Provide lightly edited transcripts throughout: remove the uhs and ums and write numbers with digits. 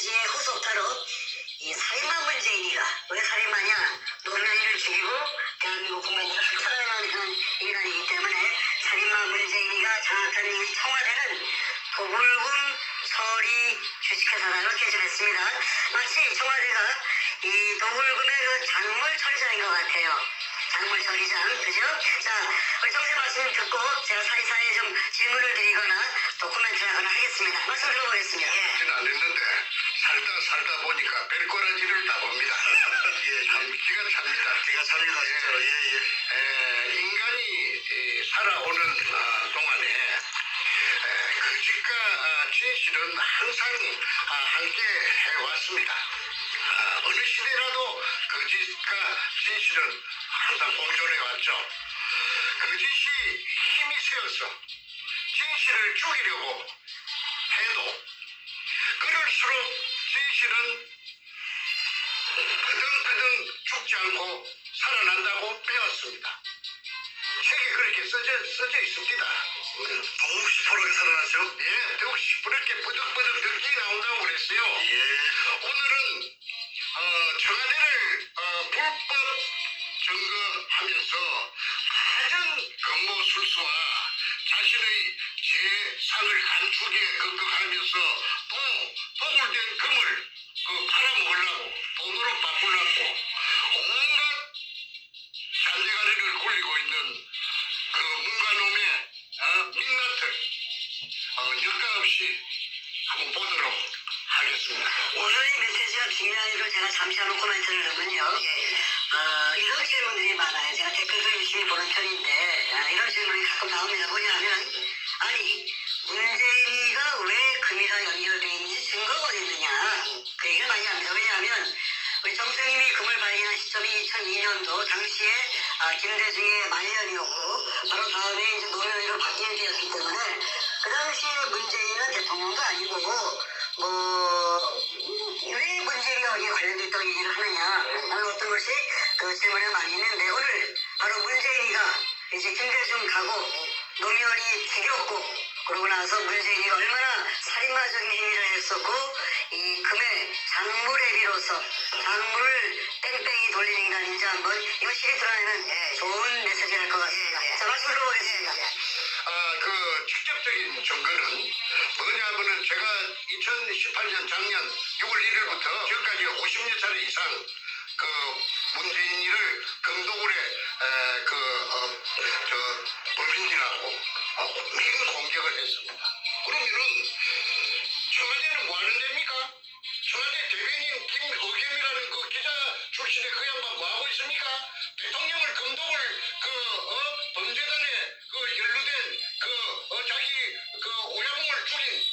김대중의 후속타로 이 살인마 문재인이가 왜 살인마냐? 노무현이를 죽이고 대한민국 국민들을 흩어내는 인간이기 때문에 살인마 문재인이가 장악한 이 청와대는 도굴군 서리 주식회사라고 개설했습니다. 마치 청와대가 이 도굴군의 그 작물 처리장인 것 같아요. 작물 처리장, 그죠? 자, 우리 정세 말씀 듣고 제가 사이사이에 좀 질문을 드리거나 도코멘트를 하거나 하겠습니다. 말씀 들어보겠습니다. 예. 그렇진 않았는데 살다 보니까 별꼬라지를 다 봅니다. 예, 참 기가 찹니다. 기가 찹니다. 진짜로. 인간이 살아오는 동안에 거짓과 진실은 항상 함께 해왔습니다. 어느 시대라도 거짓과 진실은 항상 공존해왔죠. 거짓이 힘이 세어서 진실을 죽이려고 해도 그럴수록 진실은 그등그등 죽지 않고 살아난다고 배웠습니다. 책에 그렇게 써져 있습니다. 더욱 시퍼렇게 살아나죠? 예, 더욱 시퍼렇게 버덕버덕 덕이 나온다고 그랬어요. 예. 오늘은 청와대를 불법 점거하면서 가장 근무술수와 자신의 재산을 감추기에 급급하면서 또 도굴된 금을 팔아먹으려고 돈으로 바꾸려고 온갖 잔대가리를 굴리고 있는 그 문가놈의 민낯을 여과 없이 한번 보도록 하겠습니다. 오늘 이 메시지가 중요한 이유를 제가 잠시 한번 코멘트를 하면요. 이런 질문들이 많아요. 제가 댓글을 열심히 보는 편인데 이런 질문이 가끔 나옵니다. 뭐냐면 아니 문재인이가 왜 금이랑 연결되어 있는지 증거가 어디 있느냐 그 얘기를 많이 합니다. 왜냐하면 우리 정승님이 금을 발견한 시점이 2002년도 당시에 김대중의 말년이었고 바로 다음에 이제 노무현으로 바뀐 때였기 때문에 그 당시에 문재인은 대통령도 아니고 왜 문재인이 여기에 관련돼 있다고 얘기를 하느냐 하는 어떤 것이 그 질문을 많이 했는데 오늘 바로 문재인이가 이제 김대중 가고 노무현이 죽였고 그러고 나서 문재인이가 얼마나 살인마적인 행위를 했었고 이 금의 장물애비로서 장물을 땡땡이 돌리는 인간인지 한번 이거 실이 드러내는 좋은 메시지를 할 것 같습니다. 자, 말씀 들어보겠습니다. 그 직접적인 증거는 뭐냐면은 제가 2018년 작년 6월 1일부터 지금까지 50여 차례 이상 그 문재인이를 금도굴에 범인이라고 맹 공격을 했습니다. 그러면은 청와대는 뭐 하는 데입니까? 청와대 대변인 김의겸이라는 그 기자 출신의 그 양반 뭐 하고 있습니까? 대통령을 금독을 범죄단에 연루된 자기 오야봉을 죽인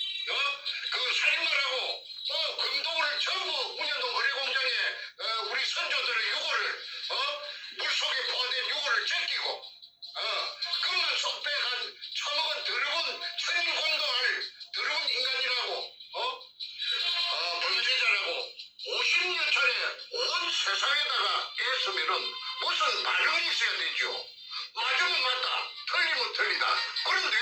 그 살인마라고 금독을 전부 문현동 거래공장에 우리 선조들의 유골을 물속에 포화된 유골을 제끼고 금만 쏙 빼간 처먹은 더러운 천인공동할 더러운 인간이라고 범죄자라고 50년 차례 온 세상에다가 애쓰면은 무슨 반응이 있어야 되죠. 맞으면 맞다, 틀리면 틀리다. 그런데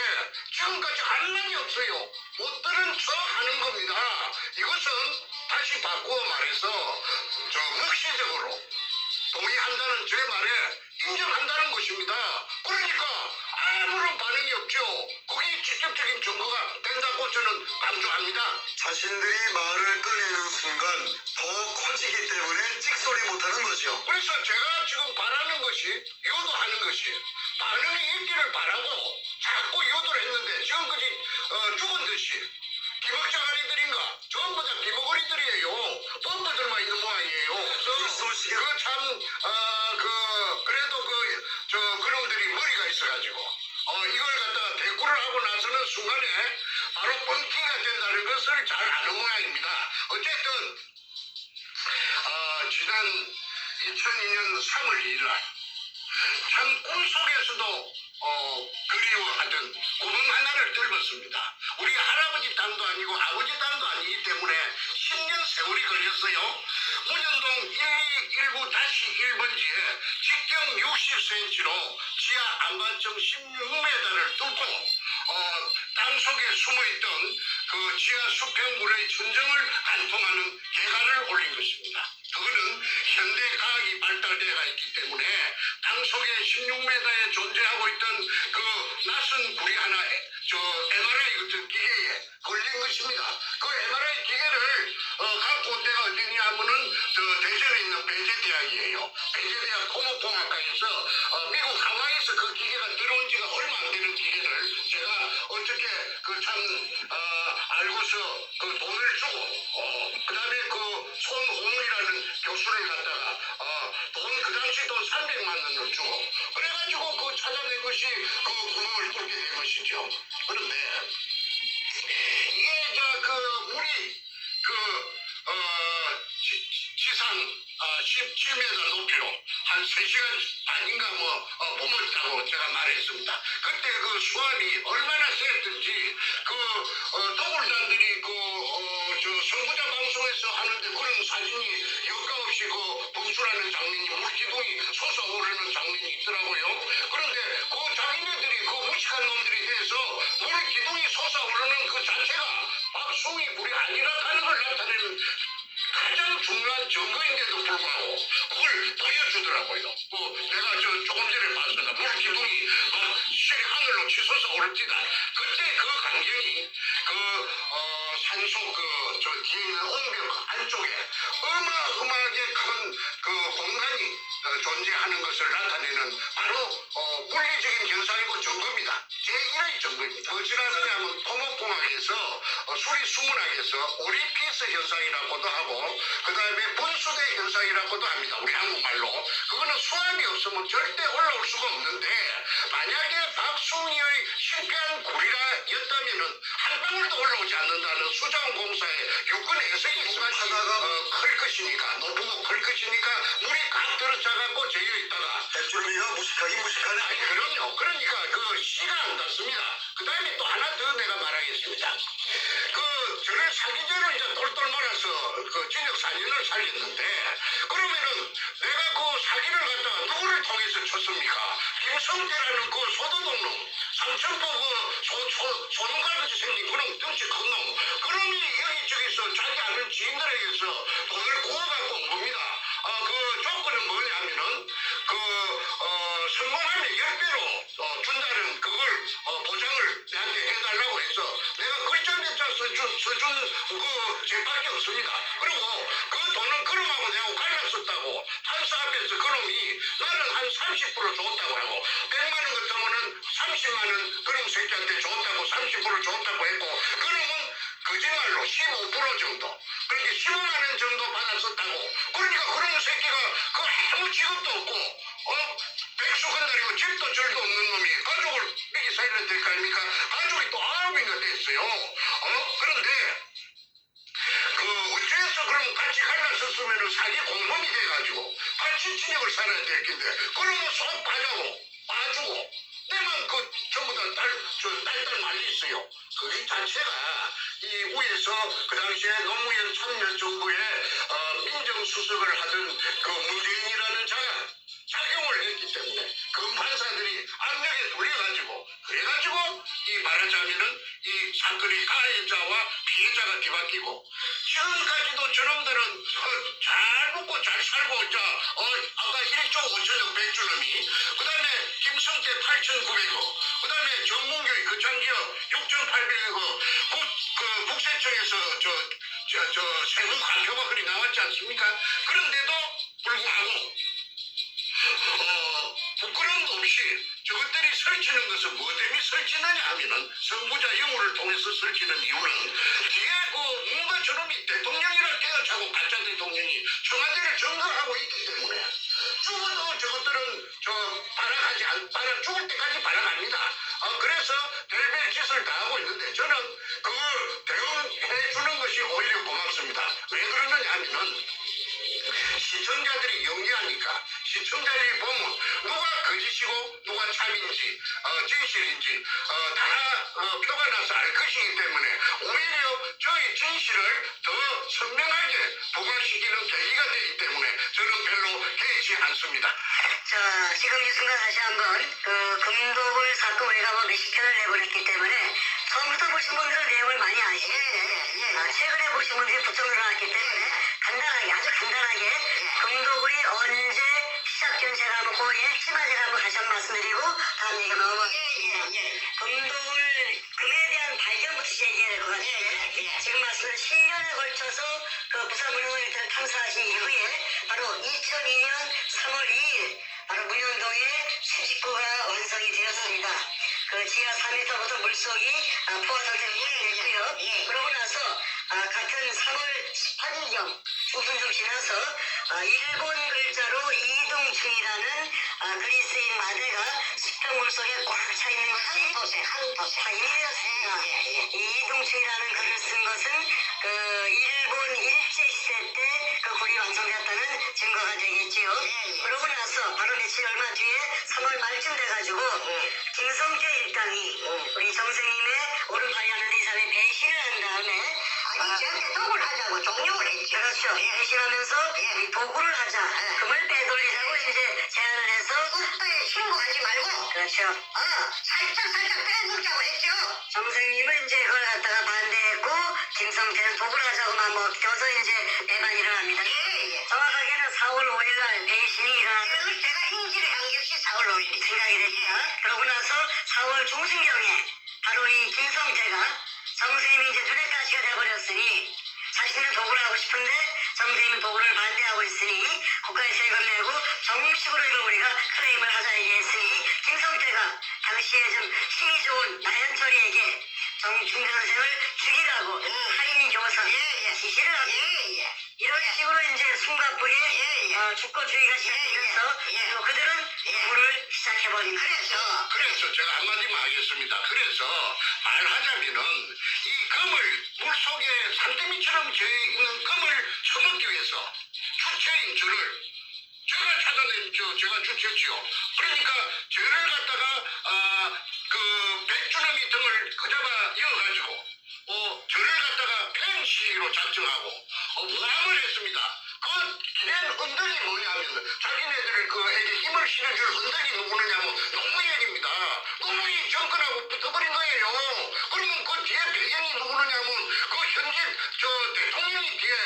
지금까지 한량이 없어요. 못 들은 척 하는 겁니다. 이것은 다시 바꾸어 말해서 묵시적으로 동의한다는 제 말에 인정한다는 것입니다. 그러니까 아무런 반응이 없죠. 그게 직접적인 증거가 된다고 저는 강조합니다. 자신들이 말을 꺼내는 순간 더 커지기 때문에 찍소리 못하는 거죠. 그래서 제가 지금 바라는 것이 유도하는 것이 반응이 있기를 바라고 자꾸 유도를 했는데 지금까지 죽은 듯이 기먹자가리들인가 전부 다 기먹거리들이에요. 범퍼들만 있는 모양이에요. 그참 그래도 그놈들이 머리가 있어가지고 이걸 갖다가 대꾸를 하고 나서는 순간에 바로 뻥튀기가 된다는 것을 잘 아는 모양입니다. 어쨌든 지난 2002년 3월 2일 날 참 꿈속에서도 그리워하던 꿈 하나를 들었습니다. 우리 할아버지 땅도 아니고 아버지 땅도 아니기 때문에 10년 세월이 걸렸어요. 문현동 121-1번지에 직경 60cm로 지하 안반층 16m를 뚫고 땅속에 숨어있던 그 지하 수평물의 천정을 관통하는 계가를 올린 것입니다. 그거는 현대 과학이 발달되어 있기 때문에 땅 속에 16m에 존재하고 있던 그 낯선 구리 하나 MRI 같은 기계에 걸린 것입니다. 그 MRI 기계를 갖고 온 데가 어디냐 하면은 대전에 있는 배재대학이에요. 배재대학 토목공학과에서 미국 하와이에서 그 기계가 들어온 지가 얼마 안 되는 기계를 제가 어떻게 그 참 알고서 그 돈을 주고 그 다음에 그 손홍이라는 교수를 갖다가 돈 그 당시 돈 300만 원을 주고 그래가지고 그 찾아낸 것이 그 구멍을 뚫게 된 것이죠. 그런데 이게 이제 그 물이 지상 17m 높이로 한 3시간 반인가 머물다고 제가 말했습니다. 그때 그 수압이 얼마나 셌든지 더블단들이 선구자 방송에서 하는데 그런 사진이 여과 없이 분출하는 장면이 물기둥이 솟아오르는 장면이 있더라고요. 그런데 그 장인들이 그 무식한 놈들이 대해서 물기둥이 솟아오르는 그 자체가 박숭이 물이 아니라 하는 걸 나타내는 가장 중요한 증거인데도 불구하고 그걸 보여주더라고요. 내가 조금 전에 봤습니다. 물기둥이 막 하늘로 치솟아 오릅니다. 그때 그 광경이 산속 뒤에 있는 옹벽 안쪽에 어마어마하게 큰 공간이 존재하는 것을 나타내는 바로 물리적인 현상이고 증거입니다. 제1의 증거입니다. 무엇이라느냐면 토목공학에서 수리수문학에서 오리피스 현상이라고도 하고 그 다음에 분수대 현상이라고도 합니다. 우리 한국말로. 그거는 수압이 없으면 절대 올라올 수가 없는데 만약에 박숭이의 실패한 구리라였다면은 한 방울도 올라오지 않는다는 수자원공사의 요건 해석이 있어가지고 클 것이니까 높고 클 것이니까 물이 꽉 들어차갖고 저기에 있다가 대출미가 무식하긴 무식하네. 아니 그럼요. 그러니까 그 씨가 안 닿습니다. 그 다음에 또 하나 더 내가 말하겠습니다. 저를 사기 전에 이제 똘똘 말아서 징역 4년을 살렸는데 그러면은 내가 그 사기를 갖다가 누구를 통해서 쳤습니까? 김성태라는 그 소도둑놈 삼천포 소눈깔같이 생긴 그놈 덩치 큰 놈 그놈이 여기저기서 자기 아는 지인들에게서 돈을 구워갖고 온 겁니다. 그 조건은 뭐냐면은 성공하면 10배로 준다는 그걸 보장을 내한테 해달라고 해서 내가 글자 몇 자 써준 죄밖에 없습니다. 그리고 그 돈은 그놈하고 내하고 갈랐었다고 판사 앞에서 그놈이 나는 한 30% 줬다고 하고 100만 원 같으면은 30만 원 그놈 새끼한테 줬다고 30% 줬다고 했고 그놈은 거짓말로 15% 정도 그렇게 15만 원 정도 받았었다고 그러니까 그런 새끼가 아무 직업도 없고 백수 건달이고 집도 절도 없는 놈이 가족을 뺏기 살려야 될 거 아닙니까? 가족이 또 9인가 됐어요. 그런데 어째서 그럼 같이 갈랐었으면 사기 공범이 돼가지고 같이 진역을 살아야 될 텐데 그러면 쏙 봐주고 내만 전부 다 딸딸 말렸어요. 그게 자체가 이 위에서 그 당시에 노무현 참여정부의 민정수석을 하던 그 문재인이라는 작용을 했기 때문에 검판사들이 압력에 눌려가지고 그래가지고 이 말하자면은 이 사건의 가해자와 피해자가 뒤바뀌고 지금까지도 저놈들은 잘 먹고 잘 살고 아까 1조 5천억 100주 놈이 그 다음에 김성태 8,900억 그 다음에 전문교의 거창기업 6,800억 국세청에서 세무 과표가 그리 나왔지 않습니까? 그런데도 불구하고 부끄러움 없이 저것들이 설치는 것은 뭐 때문에 설치느냐 하면은 선구자 영우를 통해서 설치는 이유는 뒤에 뭔가 저놈이 대통령이라 깨어차고 가짜 대통령이 청와대를 점거하고 있기 때문에 죽어도 저것들은 죽을 때까지 발악합니다. 그래서 별별 짓을 다 하고 있는데 저는 그걸 대응해 주는 것이 오히려 고맙습니다. 왜 그러느냐 하면은 시청자들이 연기하니까 시청자들이 보면 누가 거짓이고 누가 참인지 진실인지 다 표가 나서 알 것이기 때문에 오히려 저희 진실을 더 선명하게 부각시키는 계기가 되기 때문에 저는 별로 개의치 않습니다. 자, 지금 이 순간 다시 한번 그 금독을 사건 외가와 몇십 편을 내보냈기 때문에 처음부터 보신 분들은 내용을 많이 아시는데 최근에 보신 분들이 부쩍 늘어났기 때문에 간단하게 아주 간단하게 금독이 언제 시작된지가 한번 그 핵심을 한번 다시 한번 말씀드리고 다음 얘기가 넘어가겠습니다. 금독을 금에 대한 발견부터 얘기해야 될 것 같아요. 지금 말씀드린 10년에 걸쳐서 그 부산 문현동을 탐사하신 이후에 바로 2002년 3월 2일 바로 문현동에 수직구가 완성이 되었습니다. 그 지하 4m부터 물속이 포화 상태로 유지됐고요. 그러고 나서 같은 3월 18일경 중순 좀 지나서 일본 글자로 이동충이라는 그리스인 마대가 수평 물속에 꽉 차 있는 것이 확인되었습니다. 이 이동충이라는 글을 쓴 것은 그 일본 일제 시대 때 그 굴이 완성됐다는 증거가 되겠지요. 그러고 나서 바로 며칠 얼마 뒤에 3월 말쯤 돼가지고 김성태 일당이 우리 정생님의 오른팔이 하는데 이 사람이 배신을 한 다음에 저한테 도구를 하자고 종용을 했죠. 그렇죠. 배신하면서 도구를 하자. 금을 빼돌리자고 이제 제안을 해서 국가에 신고하지 말고 그렇죠. 살짝 빼놓자고 했죠. 정생님은 이제 그걸 갖다가 반대했고 김성태는 도구를 하자고만 먹혀서 이제 내만 일어납니다. 정확하게는 4월 5일날 배신이 일어났는데 제가 인지를 한 것이 4월 5일이 생각이 됐죠. 그러고 나서 4월 중순경에 바로 이 김성태가 정선생님이 이제 눈엣가시가 돼버렸으니 자신은 도구를 하고 싶은데 정선생님은 도구를 반대하고 있으니 국가에 세금 내고 정식으로 이걸 우리가 클레임을 하자 얘기했으니 김성태가 당시에 좀 힘이 좋은 나현철이에게 정충대 선생을 죽이라고 할인 교사 지시를 하고 이런 식으로 이제 숨가쁘게 주권주의가 시작되면서 그들은 도구를 시작해버립니다. 그래서 제가 한마디만 하겠습니다. 그래서 말하자면은 이 금을 물속에 산더미처럼 져 있는 금을 쳐먹기 위해서 주체인 저를 제가 찾아낸 제가 주체지요. 그러니까 저를 갖다가 그 백주놈이 등을 그자가 이어가지고 저를 갖다가 펜시로 작정하고 모함을 했습니다. 그 기댄 언덕이 뭐냐면 자기네들 그에게 힘을 실어줄 언덕이 누구느냐면 노무현입니다. 노무현이 정권하고 붙어버린 거예요. 그러면 그 뒤에 배경이 누구느냐면 그 현재 대통령이 뒤에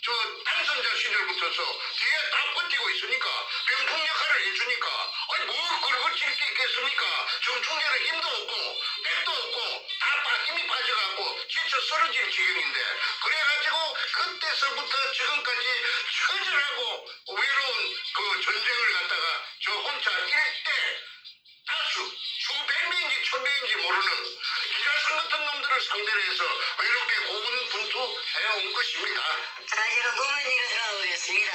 저 당선자 시절부터서 뒤에 다 버티고 있으니까 병풍 역할을 해주니까 아니 뭐 그걸 칠 수 있겠습니까? 정충재는 힘도 없고 백도 없고 다 힘이 빠져갖고 지쳐 쓰러질 지경인데 그래가지고 그때서부터 지금까지 처절하고 외로운 그 전쟁을 갖다가 저 혼자 일대 다수 수백 명인지 천명인지 모르는 기자선 같은 놈들을 상대로 해서 외롭게 고군분투해온 것입니다. 자, 이제 노무현 얘기를 들어가 보겠습니다.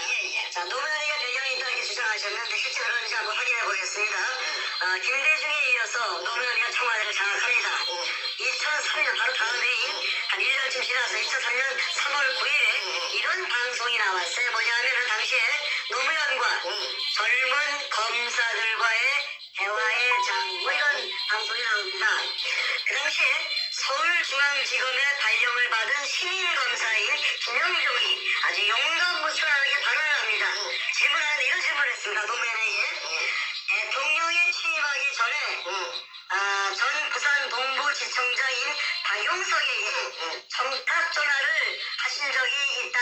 자, 노무현이가 배경이 있다 이렇게 주장하셨는데 실제 그런지 한번 확인해 보겠습니다. 김대중에 이어서 노무현이가 청와대를 장악합니다. 2003년 바로 다음 해인 한 1년쯤 지나서 2003년 3월 9일에 이런 방송이 나왔어요. 뭐냐면은 당시에 노무현과 젊은 검사들과의 대화의 장, 뭐 이런 방송이 나옵니다. 그 당시에 서울중앙지검의 발령을 받은 신인검사인 김영종이 아주 용감무순하게 발언을 합니다. 질문하는데 이런 질문을 했습니다. 노무현에게 대통령에 취임하기 전에 전 부산 동부지청장인 박용석에게 청탁 전화를 하신 적이 있다.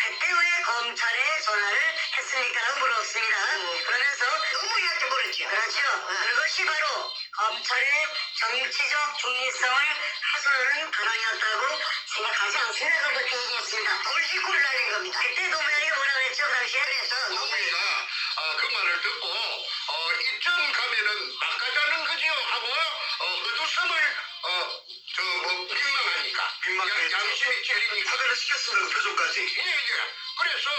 그때 왜 검찰에 전화를 했습니까? 라고 물었습니다. 그러면서 노무현한테 물었죠. 그렇죠. 그것이 바로 검찰의 정치적 중립성을 훼손하는 발언이었다고 생각하지 않습니다. 그렇게 얘기했습니다. 돌직구를 날린 겁니다. 그때 노무현이가 뭐라고 했죠? 당시에 그래서 노무현이가 그 말을 듣고 이쯤 가면은 막가자는 거지요 하고 어두섬을 민망하니까 양심이 찔리니까 사대를 시켰습니다. 그 표정까지. 예. 그래서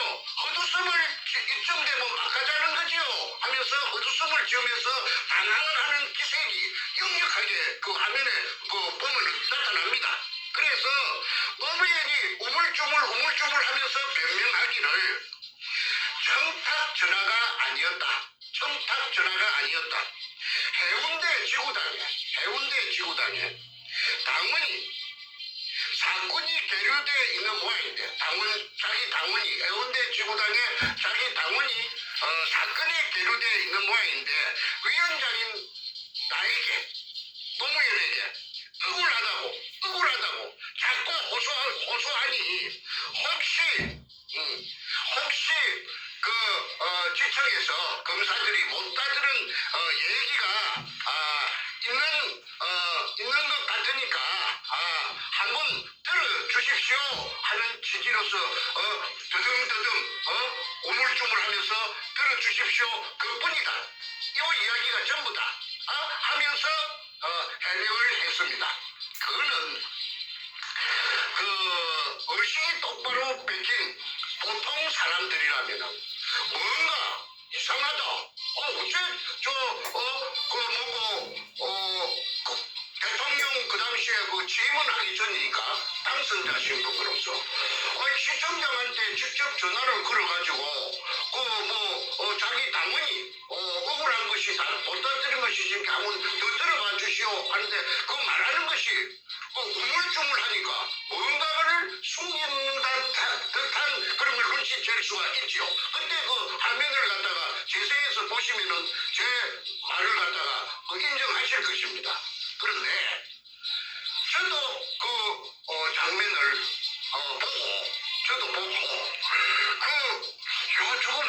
헛웃음을 이쯤 되면 막가자는 거지요 하면서 헛웃음을 지으면서 당황하는 기색이 역력하게 그 화면에 보면 나타납니다. 그래서 노무현이 우물쭈물 하면서 변명하기를 청탁 전화가 아니었다. 해운대 지구당에 당원이 사건이 계류되어 있는 모양인데 자기 당원이 해운대 지구당에 자기 당원이 사건이 계류되어 있는 모양인데 위원장인 나에게 노무현에게 억울하다고 자꾸 호소하니 혹시 지청에서 검사들이 못 따르는 얘기가 있는 것 같으니까 한번 들어주십시오 하는 취지로서 더듬더듬 우물쭈물하면서 들어주십시오 그뿐이다. 이 이야기가 전부 다 하면서 해명을 했습니다. 그거는 의식이 똑바로 베낀 보통 사람들이라면 뭔가 이상하다. 어째 대통령 그 당시에 취임하기 전이니까 당선자 신분으로서 시청장한테 직접 전화를 걸어가지고 자기 당원이 억울한 것이 다 못다들은 것이지 한번 더 들어봐 주시오 하는데 그 말하는 것이 우물쭈물하니까 뭔가를 숨기는 듯한 그런 걸 눈치챌 수가 있지요. 근데 그 화면을 갖다가 재생해서 보시면은 제 말을 갖다가 인정하실 것입니다. 그런데 저도 그 장면을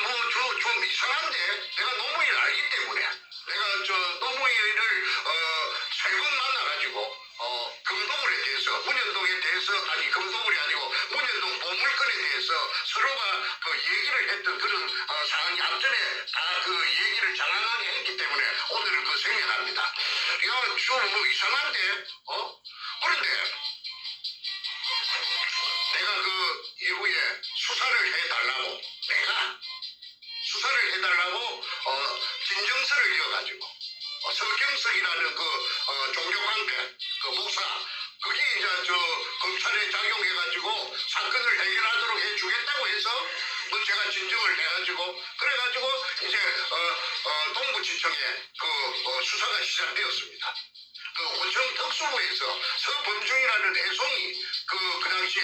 보고 저거 좀 이상한데 내가 노무현을 알기 때문에 내가 노무현을 세 번 만나가지고 금도굴에 대해서 문현동에 대해서 아니 금도굴이 아니고 문현동 보물건에 대해서 서로가 얘기를 했던 그런 상황이 앞전에 다 그 얘기를 장황하게 했기 때문에 오늘은 생략합니다. 야, 좀 이상한데 그런데 내가 그 이후에 수사를 해달라고 진정서를 이어가지고 서경석이라는 종교관계 목사 그게 이제 검찰에 작용해가지고 사건을 해결하도록 해주겠다고 해서 제가 진정을 해가지고 그래가지고 이제 동부지청에 수사가 시작되었습니다. 원청 특수부에서 서범중이라는 애송이 그 당시에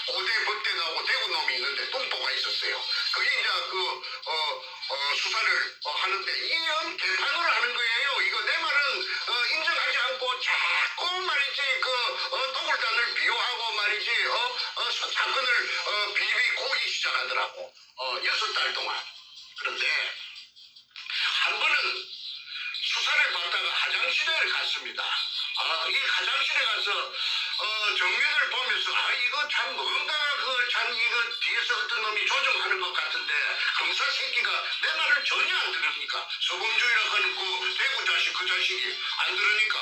5대 법대 나오고 대구놈이 있는데 동포가 있었어요. 그게 이제 수사를 하는데 이형 개판으로 하는 거예요. 이거 내 말은 인정하지 않고 자꾸 말이지 도굴단을 비호하고 말이지 사건을 비비 고기 시작하더라고. 6달 동안. 그런데 한 번은 수사를 받다가 화장실에 갔습니다. 이 화장실에 가서 정면을 보면서 이거 참 뭔가 이거 뒤에서 어떤 놈이 조종하는 것 같은데 검사 새끼가 내 말을 전혀 안 들으니까 서범주의라고 하는 그 대구 자식 그 자식이 안 들으니까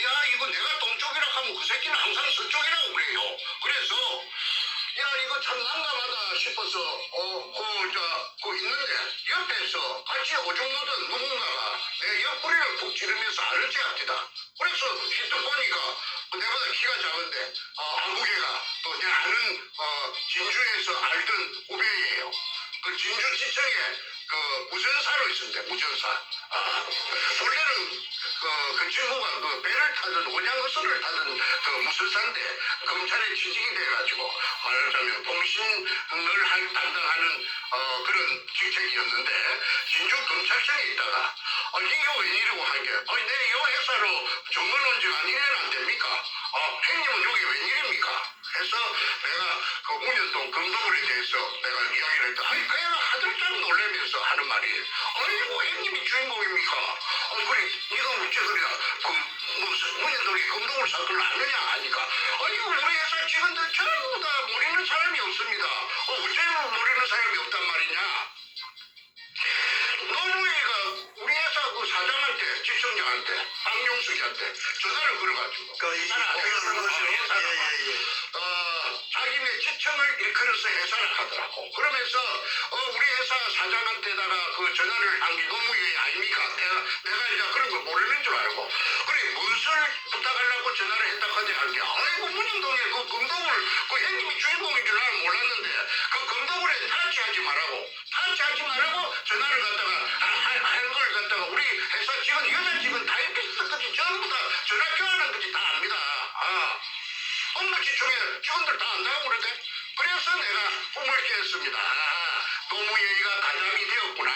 야 이거 내가 동쪽이라고 하면 그 새끼는 항상 서쪽이라고 그래요. 그래서 야 이거 참 난감하다 싶어서 있는데 옆에서 같이 오줌 누던 누군가가 내 옆구리를 푹 찌르면서 아는 체 같다. 그래서 히트 보니까 내보다 키가 작은데 한국애가 또 내 아는 진주에서 알던 후배예요. 그 진주지청에 무전사로 있었는데 무전사. 원래는 그 친구가 배를 타던 원양어선을 타던 무술사인데 검찰에 취직이 돼가지고 말하자면 통신을 담당하는 그런 직책이었는데 진주 검찰청에 있다가 이게 웬일이고 한 게 내 이 회사로 정문 온 지가 1년 안 됩니까? 형님은 여기 웬일입니까? 해서 내가 그 문현동 금도굴에 대해서 내가 이야기를 했다. 그 애가 하들짝 놀라면서 하는 말이 아이고 형님이 주인공입니까? 그래 네가 어째 그래 문현동이 금도굴 사건을 아느냐 하니까 아이고 우리 회사 직원들 전부 다 모르는 사람이 없습니다. 어째 모르는 사람이 없단 말이냐? 노무현이가 우리 회사 그 사장한테 지청장한테 박용숙이한테 전화를 걸어가지고 자기네 지청을 일컬어서 해산을 하더라고. 그러면서 우리 회사 사장한테다가 그 전화를 한 게 노무현이 아닙니까? 내가 이제 그런 걸 모르는 줄 알고 그래 무엇을 부탁하려고 전화를 했다고 하지 않게 아이고 문영동에 그 금동을 그 형님이 주인공인 줄 나는 몰랐는데 그 금동을에 타치하지 말라고 전화를 갖다가 한 걸 갖다가 우리 회사 직원 여자 직원 타이피스트까지 전부 다 전화 교환한 거지 다 압니다. 업무지청에 직원들 다 안다고 그러대. 그래서 내가 꿈을 깼습니다. 노무현이가 가장이 되었구나.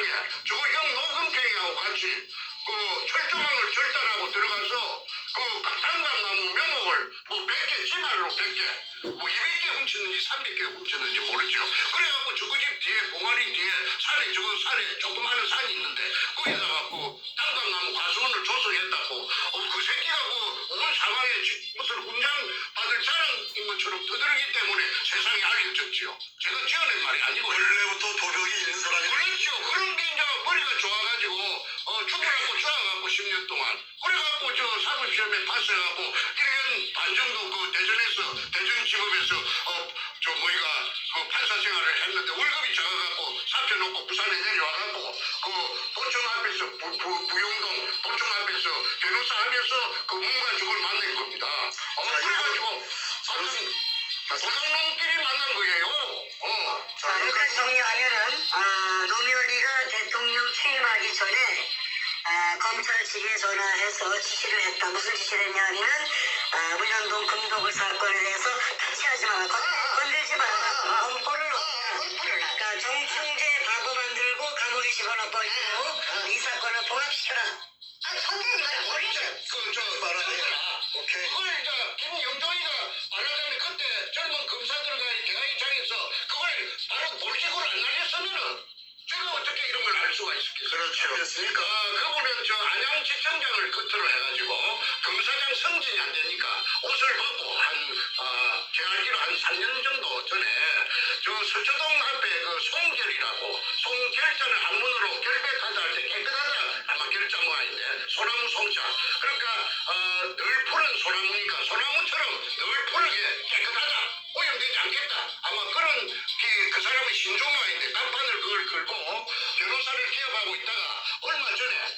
마지막에 저 형 노금팽이하고 같이 그 철조망을 절단하고 들어가서 그 단감나무 묘목을 뭐 100개 지말로 100개 뭐 200개 훔쳤는지 300개 훔쳤는지 모르죠. 그래갖고 저거 집 뒤에 봉화리 뒤에 산에 저거 산에 조그마한 산이 있는데 거기다가 그 단감나무 과수원을 조성했다고 그 새끼가 그온 사방에 무슨 훈장 받을 자랑인 것처럼 떠들기 때문에 세상에 알려졌지요. 제가 지어낸 말이 아니고 원래부터 도벽이 있는 사람이 그렇죠. 그런 게 이제 머리가 좋아가지고 죽으라고 쪼아갖고 10년 동안 그래갖고 저 사법시험에 파스해갖고 1년 반 정도 그 대전에서 대전지법에서 저 뭐이가 그 판사 생활을 했는데 월급이 적어갖고 사표 놓고 부산에 내려와갖고 그 도청 앞에서 부용동 도청 앞에서 변호사 하면서 그 문가죽을 만난 겁니다. 그래가지고 도둑놈끼리 만난 거예요. 자, 여기까지 정리하면은 노무현이가 대통령 취임하기 전에 검찰 측에 전화해서 지시를 했다. 무슨 지시를 했냐면은 문현동 금도굴 사건에 대해서 터치하지 마라. 건들지 마라. 엄포를 그러니까 정충재 바보 만들고 감옥에 집어넣고 이 사건을 봉합시켜라. 선생님 말 모르죠. 오케이. 그걸 이제 김영동이가 말하자면 그때 젊은 검사들과 대화의장에서 그걸 바로 몰직으로 안 날렸으면은 제가 어떻게 이런 걸 할 수가 있었겠어요? 그렇죠. 그러니까 그분은 저 안양지청장을 끝으로 해가지고 검사장 승진이 안 되니까 옷을 벗고 제가 알기로 한 3년 정도 전에 저 서초동 앞에 그 송결이라고 송결자를 한문으로 결백하다 할 때 깨끗하다 아마 결자가 있는데 소나무 송자 그러니까 늘 푸른 소나무니까 소나무처럼 늘 푸르게 깨끗하다 오염되지 않겠다 아마 그런 그 사람의 신종마인데 간판을 그걸 걸고 변호사를 기업하고 있다가 얼마 전에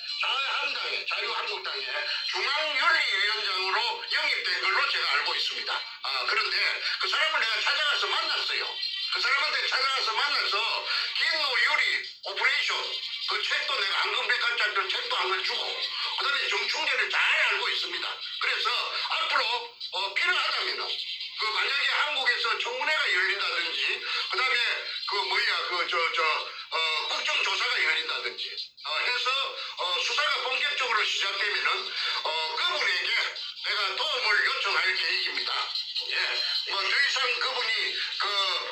자유한국당에 중앙윤리위원장으로 영입된 걸로 제가 알고 있습니다. 그런데 그 사람을 내가 찾아가서 만났어요. 그 사람한테 찾아가서 만나서 긴노유리 오퍼레이션 그 책도 내가 안금백과짜리 책도 한 권 주고 그 다음에 정충재를 잘 알고 있습니다. 그래서 앞으로 필요하다면은 그 만약에 한국에서 청문회가 열린다든지 그 다음에 그 뭐야 국정조사가 열린다든지 해서 수사가 본격적으로 시작되면은 그분에게 내가 도움을 요청할 계획입니다. 예, 뭐 더 이상 그분이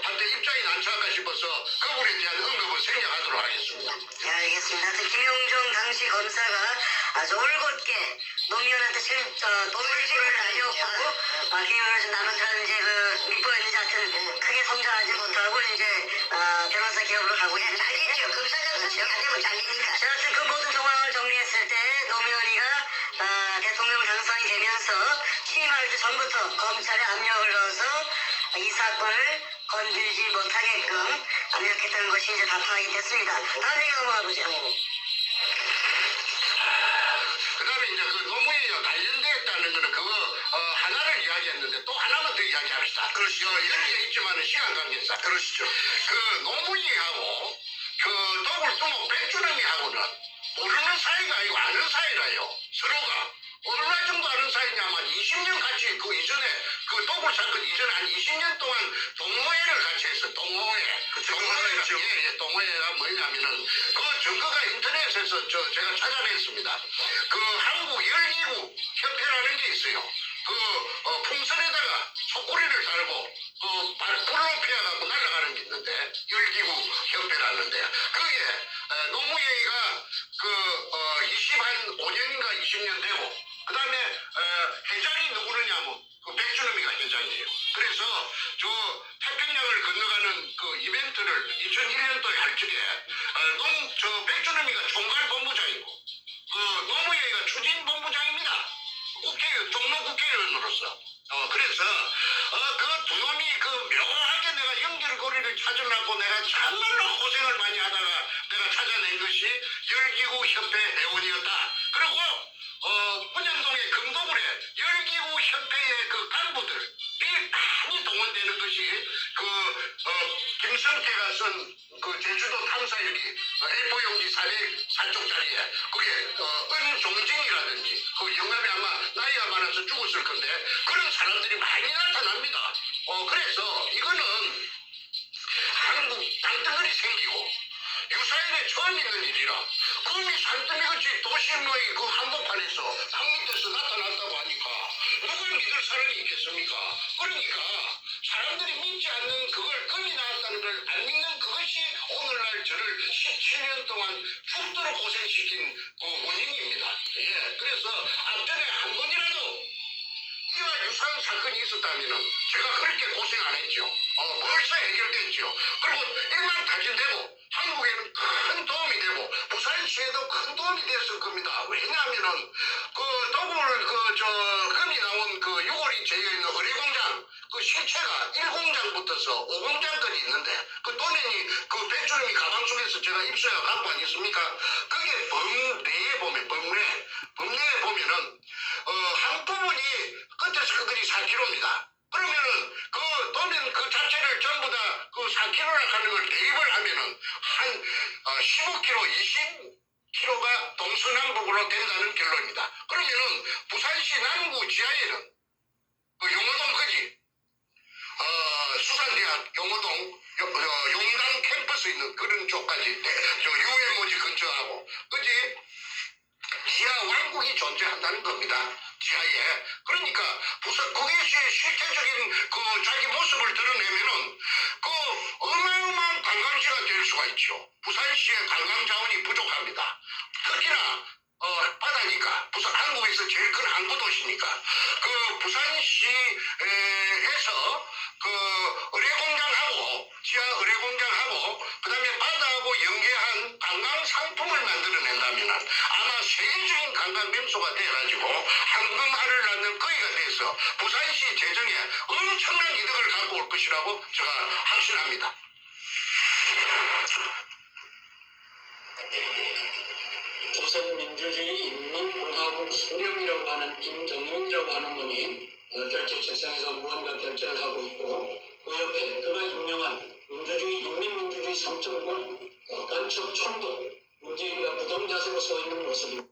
한테 입장이 난처할까 싶어서 그분에 대한 언급을 생략하도록 하겠습니다. 네, 알겠습니다. 김용정 당시 검사가 아주 올곧게 노무현한테 지금 노무현을 날렸고 김용정 남은 이제 그 밑보였는지 하여튼 크게 성장하지 못하고 이제 변호사 기업으로 가고 있는 잘리죠. 검사장 선지 안 되면 잘리니까. 자, 하여튼 그 모든 상황을 정리했을 때 노무현이가 대통령 당선이 되면서 취임하기 전부터 검찰에 압력을 넣어서 이 사건을 건들지 못하게끔 압력했다는 것이 이제 다 파악이 됐습니다. 다음 얘기 넘어가 보죠. 그 다음에 이제 그 노무현이가 관련되었다는 거는 그거 하나를 이야기했는데 또 하나만 더 이야기합시다. 그러시죠. 이런 게 있지만은 시간 관계상. 그러시죠. 그 노무현이하고 그 도굴두목 백주름이하고는 모르는 사이가 아니고 아는 사이라요. 서로가. 얼마 정도 아는 사이냐면 20년 같이 그 이전에 그 도굴 사건 이전에 한 20년 동안 동호회를 같이 했어. 동호회. 예, 동호회가 뭐냐면은 그 증거가 인터넷에서 제가 찾아냈습니다. 그 한국 열기구 협회라는 게 있어요. 그 풍선에다가 속꼬리를 달고 그 불로 피워갖고 날아가는 게 있는데 열기구 협회라는데 그게 노무현이가 그 25년인가 20년 되고 그 다음에 회장이 누구느냐면 그 백준엄이가 회장이에요. 그래서 저 태평양을 건너가는 그 이벤트를 2001년도에 할 적에 저 백준엄이가 총괄본부장이고 그 노무현이가 추진본부장입니다. 종로 국회의원으로서. 그래서 그 두 놈이 그 묘하게 내가 연결고리를 찾으려고 내가 정말로 고생을 많이 하다가 내가 찾아낸 것이 열기구 협회 회원이었다. 그리고 문현동의 금도굴에 열기구 협회의 그 간부들이 많이 동원되는 것이 김성태가 쓴 그 제주도 탐사일기 A4 용지 404쪽짜리에 그게 은종진이라든지 그 영감이 아마 나이가 많아서 죽었을 건데 그런 사람들이 많이 나타납니다. 그래서 이거는 한국 땅덩어리 생기고 유사일에 처음 있는 일이라. 금이 산더미같이 도심의 그 한복판에서 방밑에서 나타났다고 하니까 누굴 믿을 사람이 있겠습니까? 그러니까 사람들이 믿지 않는 그걸 금이 나왔다는 걸 안 믿는 그것이 오늘날 저를 17년 동안 죽도록 고생시킨 그 원인입니다. 예, 그래서 앞전에 한 번이라도 이와 유사한 사건이 있었다면 제가 그렇게 고생 안 했죠. 벌써 해결됐죠. 그리고 일망타진되고 한국에는 큰 도움이 되고 부산시에도 큰 도움이 됐을 겁니다. 왜냐하면은 그 도굴 금이 나온 그 6월이 제여 있는 의뢰공장 그 실체가 1공장부터서 5공장까지 있는데 그 도면이 그 백주름이 가방 속에서 제가 입수해 갖고 아니습니까? 그게 범내에 보면 범내에 보면은 한 부분이 끝에서 끝까지 4km입니다. 그러면은 그 도면 그 자체를 전부 다 그 4km라 하는 걸 대입을 하면은 한 15km, 20km가 동서남북으로 된다는 결론입니다. 그러면은 부산시 남구 지하에는 그 용호동까지 수산대학 용호동 용당 캠퍼스 있는 그런 쪽까지 저 유해모지 근처하고 그지 지하 왕국이 존재한다는 겁니다. 지하에. 그러니까 부산 그것이 실제적인 그 자기 모습을 드러내면은 그 어마어마한 관광지가 될 수가 있죠. 부산시의 관광 자원이 부족합니다. 특히나 바다니까 부산 한국에서 제일 큰 항구 도시니까 그 부산시에서 그 의뢰공장하고 지하 의뢰공장하고 그다음에 바다하고 연계한 관광 상품을 만들어낸다면 아마 세계적인 관광 명소가 돼가지고 황금알을 낳는 거위가 돼서 부산시 재정에 엄청난 이득을 갖고 올 것이라고 제가 확신합니다. 조선민주주의 인민공화국 수령이라고 하는 김정은이라고 하는 분이 결재책상에서 무언가 결재를 하고 있고 그 옆에 그가 유명한 민주주의 인민민주주의 3.0 간첩 총독 문재인과 부동자세로 서 있는 모습입니다.